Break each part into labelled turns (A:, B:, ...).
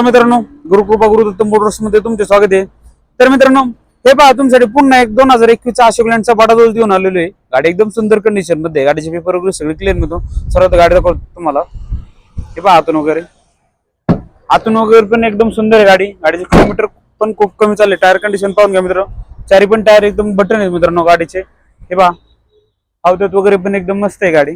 A: मित्रांनो, गुरुकृपा गुरुदत्त मोटर्स मध्ये तुमचे स्वागत आहे. तर मित्रांनो, हे पहा तुमच्यासाठी पुन्हा एक 2021चा अशोक लेलँडचा बाटादोल देऊन आलेलो आहे. गाडी एकदम सुंदर कंडिशन मध्ये, गाडीचे पेपर वगैरे सगळे क्लिअर मिळतो. सर्वात गाडी दाखवतो तुम्हाला. हे पहा आतून वगैरे पण एकदम सुंदर आहे गाडी. गाडीचे किलोमीटर पण खूप कमी चालले. टायर कंडिशन पाहून घ्या मित्रांनो, चारी पण टायर एकदम बटन आहेत मित्रांनो गाडीचे. हे पहा अवधत वगैरे पण एकदम मस्त आहे गाडी.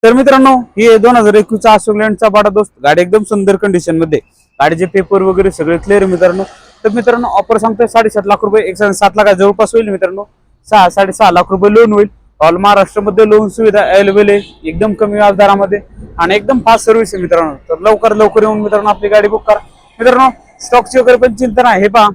A: तर मित्रांनो, ही 2021चा अशोक लेलँडचा बाटा दोस्त गाडी एकदम सुंदर कंडिशन मध्ये. गाडीचे पेपर वगैरे सगळे क्लिअर मित्रांनो. तर मित्रांनो, ऑफर सांगतोय 7.5 लाख रुपये, 1.7 लाख जवळपास होईल मित्रांनो. 6-6.5 लाख रुपये लोन होईल. ऑल महाराष्ट्रामध्ये लोन सुविधा अवेलेबल आहे, एकदम कमी व्याजदरामध्ये आणि एकदम फास्ट सर्व्हिस आहे मित्रांनो. तर लवकर येऊन मित्रांनो आपली गाडी बुक करा. मित्रांनो, स्टॉकची वगैरे पण चिंता नाही. हे पहा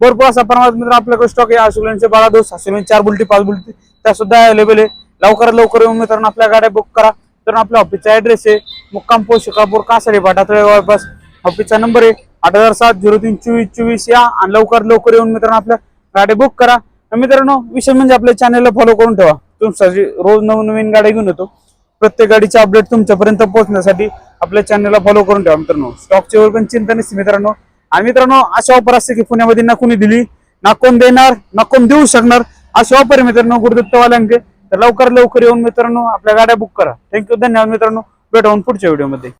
A: भरपूर असा प्रमाणात मित्रांनो आपल्याकडे स्टॉक आहे. अशोक लेलँडचे बाटा दोस्त, अशोक लेलँड 4 बुलटी 5 बुलटी त्या सुद्धा अवेलेबल आहे. लवकर येऊन मित्रांनो आपल्या गाड्या बुक करा. तर आपल्या ऑफिसचा ऍड्रेस आहे मुक्काम पोस्ट शिकापूर कासारी बाटा तळेगाव. ऑफिसचा नंबर आहे 8007-03-2424 या. आणि लवकर येऊन मित्रांनो आपल्या गाड्या बुक करा. मित्रांनो, विषय म्हणजे आपल्या चॅनलला फॉलो करून ठेवा. तुमच्यासाठी रोज नवीन गाड्या घेऊन येतो. प्रत्येक गाडीचे अपडेट तुमच्यापर्यंत पोहोचण्यासाठी आपल्या चॅनलला फॉलो करून ठेवा मित्रांनो. स्टॉकची वर पण चिंता नसते मित्रांनो. आणि मित्रांनो, अशी ऑफर असते की पुण्यामध्ये ना कोणी दिली, ना कोण देणार, ना कोण देऊ शकणार. अशी ऑफर मित्रांनो गुरुदत्तवाल्यांचे. तर लवकर येऊन मित्रांनो आपल्या गाड्या बुक करा. थँक्यू, धन्यवाद मित्रांनो. भेटून पुढच्या व्हिडिओमध्ये.